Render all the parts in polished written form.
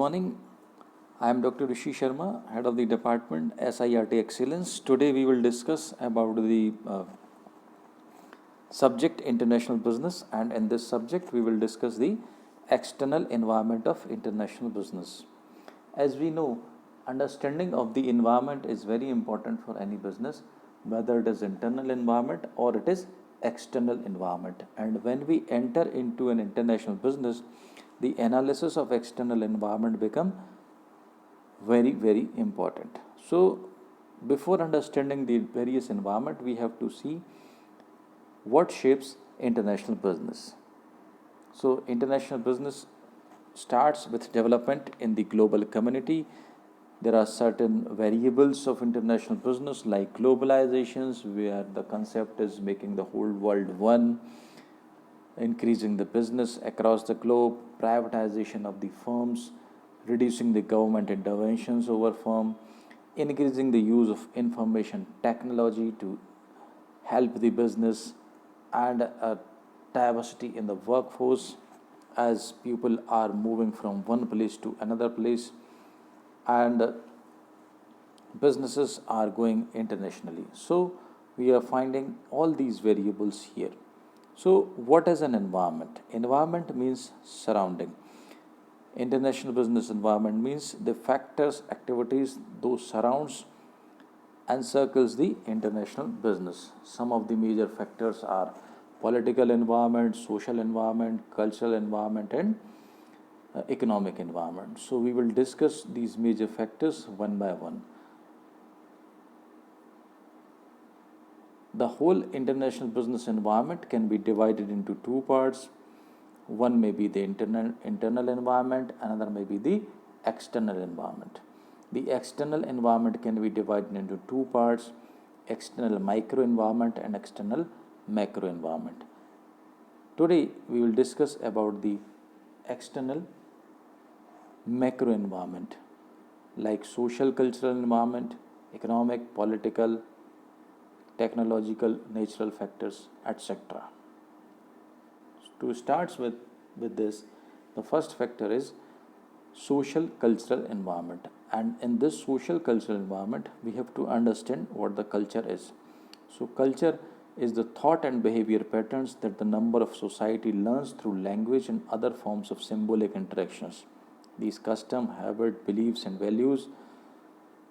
Morning. I am Dr. Rishi Sharma, head of the department SIRT Excellence. Today we will discuss about the subject international business, and in this subject we will discuss the external environment of international business. As we know, understanding of the environment is very important for any business, whether it is internal environment or it is external environment. And when we enter into an international business, the analysis of external environment become very important. So before understanding the various environment, we have to see what shapes international business. So international business starts with development in the global community. There are certain variables of international business like globalizations, where the concept is making the whole world one, increasing the business across the globe, privatization of the firms, reducing the government interventions over firm, increasing the use of information technology to help the business, and a diversity in the workforce as people are moving from one place to another place, and businesses are going internationally. So we are finding all these variables here. So what is an environment? Environment means surrounding. International business environment means the factors, activities, those surrounds and circles the international business. Some of the major factors are political environment, social environment, cultural environment, and economic environment. So we will discuss these major factors one by one. The whole international business environment can be divided into two parts. One may be the internal environment, another may be the external environment. The external environment can be divided into two parts: external micro environment and external macro environment. Today we will discuss about the external macro environment, like social cultural environment, economic, political, technological, natural factors, etc. To start with this, the first factor is social cultural environment. And in this social cultural environment, we have to understand what the culture is. So culture is the thought and behavior patterns that the number of society learns through language and other forms of symbolic interactions. These custom, habit, beliefs and values,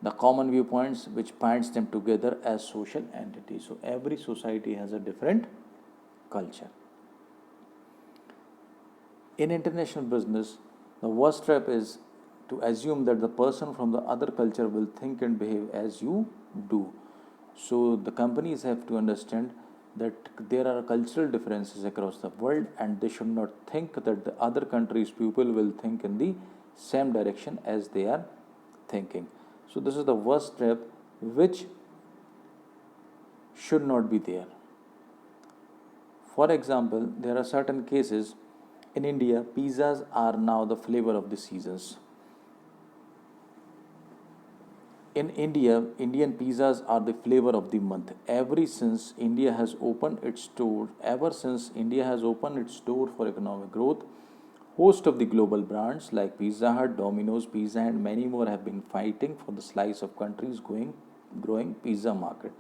the common viewpoints which binds them together as social entities. So every society has a different culture. In international business, the worst trap is to assume that the person from the other culture will think and behave as you do. So the companies have to understand that there are cultural differences across the world, and they should not think that the other countries' people will think in the same direction as they are thinking. So this is the worst trap which should not be there. For example, there are certain cases in India, pizzas are now the flavor of the seasons. In India, Indian pizzas are the flavor of the month. Ever since India has opened its door for economic growth, host of the global brands like Pizza Hut, Domino's Pizza, and many more have been fighting for the slice of country's growing pizza market.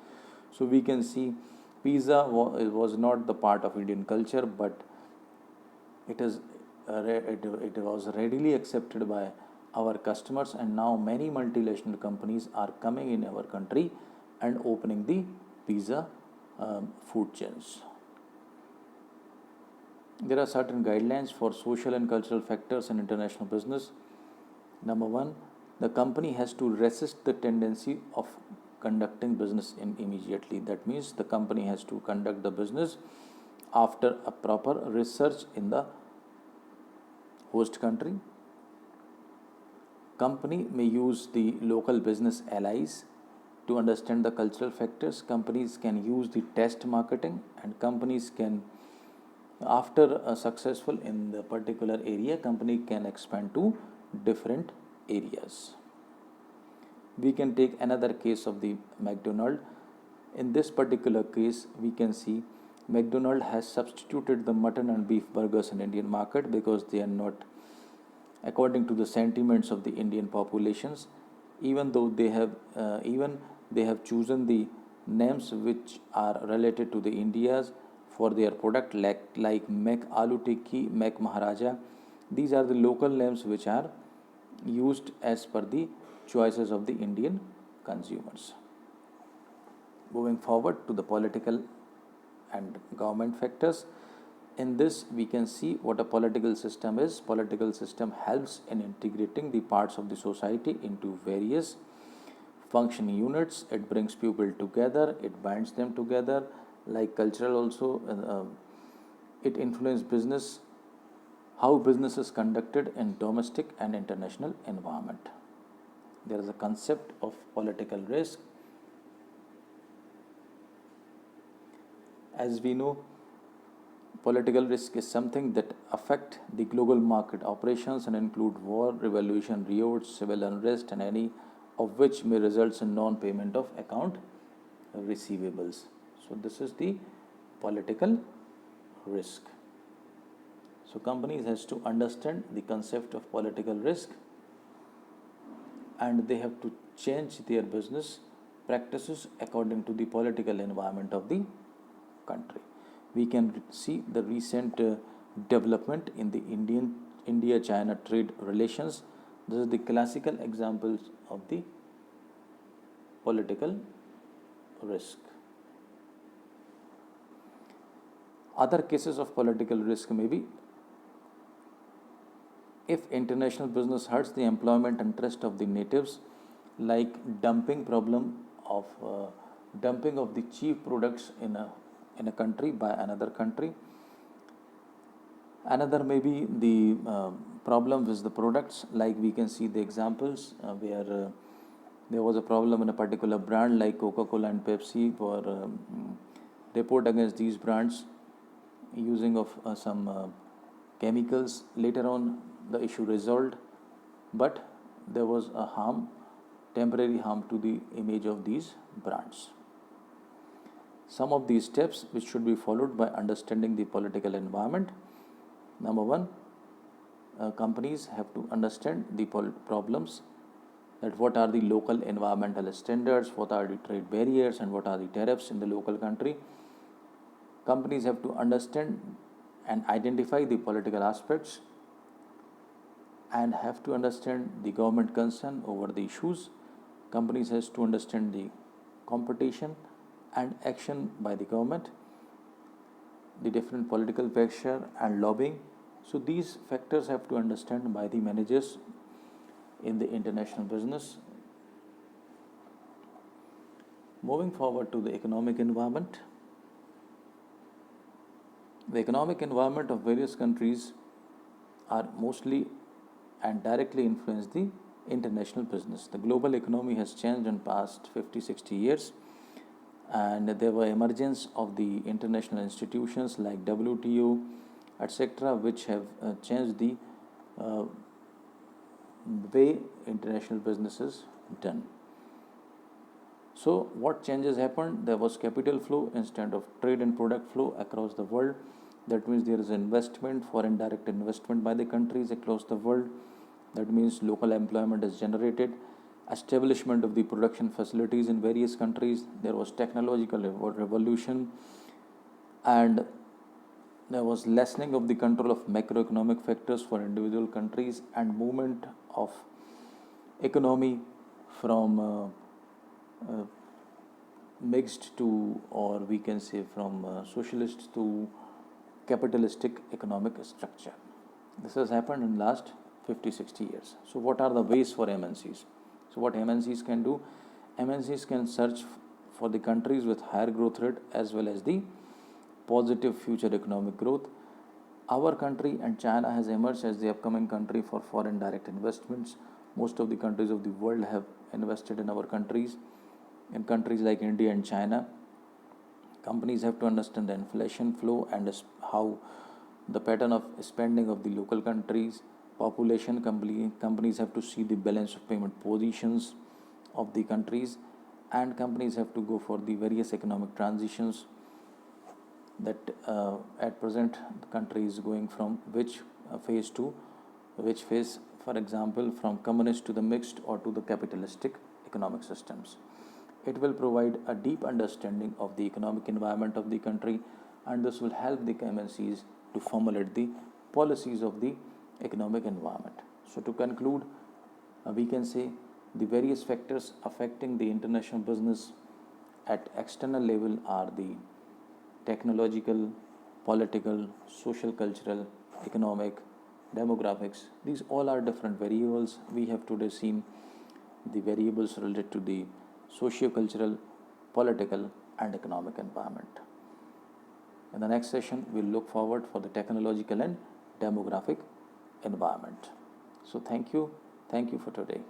So we can see pizza was not the part of Indian culture, but it was readily accepted by our customers, and now many multinational companies are coming in our country and opening the pizza food chains. There are certain guidelines for social and cultural factors in international business. Number one, the company has to resist the tendency of conducting business immediately. That means the company has to conduct the business after a proper research in the host country. Company may use the local business allies to understand the cultural factors. Companies can use the test marketing, and companies can, after a successful in the particular area, company can expand to different areas. We can take another case of the McDonald. In this particular case, we can see McDonald has substituted the mutton and beef burgers in Indian market because they are not according to the sentiments of the Indian populations, even though they have chosen the names which are related to the India's for their product, like Mek Aloo Tikki, Mek Maharaja. These are the local names which are used as per the choices of the Indian consumers. Moving forward to the political and government factors. In this, we can see what a political system is. Political system helps in integrating the parts of the society into various functioning units. It brings people together, it binds them together. Like cultural also, it influences business, how business is conducted in domestic and international environment. There is a concept of political risk. As we know, political risk is something that affect the global market operations and include war, revolution, riots, civil unrest, and any of which may result in non-payment of account receivables. So this is the political risk. So companies has to understand the concept of political risk, and they have to change their business practices according to the political environment of the country. We can see the recent development in the India-China trade relations. This is the classical examples of the political risk. Other cases of political risk may be if international business hurts the employment and trust of the natives, like dumping of the cheap products in a country by another country. Another may be the problem with the products, like we can see the examples where there was a problem in a particular brand like Coca-Cola and Pepsi for report against these brands using of some chemicals. Later on the issue resolved, but there was a temporary harm to the image of these brands. Some of these steps which should be followed by understanding the political environment. Number one, companies have to understand the problems, that what are the local environmental standards, what are the trade barriers, and what are the tariffs in the local country. Companies have to understand and identify the political aspects and have to understand the government concern over the issues. Companies has to understand the competition and action by the government, the different political pressure and lobbying. So these factors have to understand by the managers in the international business. Moving forward to the economic environment. The economic environment of various countries are mostly and directly influence the international business. The global economy has changed in past 50-60 years, and there were emergence of the international institutions like WTO, etc., which have changed the way international business is done. So what changes happened? There was capital flow instead of trade and product flow across the world. That means there is investment, foreign direct investment by the countries across the world. That means local employment is generated. Establishment of the production facilities in various countries. There was technological revolution, and there was lessening of the control of macroeconomic factors for individual countries, and movement of economy from mixed to, or we can say from socialist to capitalistic economic structure. This has happened in last 50-60 years. So what are the ways for MNCs? So what MNCs can do? MNCs can search for the countries with higher growth rate as well as the positive future economic growth. Our country and China has emerged as the upcoming country for foreign direct investments. Most of the countries of the world have invested in our countries. In countries like India and China, companies have to understand the inflation flow and how the pattern of spending of the local countries, population. Companies have to see the balance of payment positions of the countries, and companies have to go for the various economic transitions that at present the country is going from which phase to which phase for example, from communist to the mixed or to the capitalistic economic systems. It will provide a deep understanding of the economic environment of the country, and this will help the MNCs to formulate the policies of the economic environment. So, to conclude, we can say the various factors affecting the international business at external level are the technological, political, social, cultural, economic, demographics. These all are different variables. We have today seen the variables related to the socio-cultural, political, and economic environment. In the next session, we'll look forward for the technological and demographic environment. So thank you for today.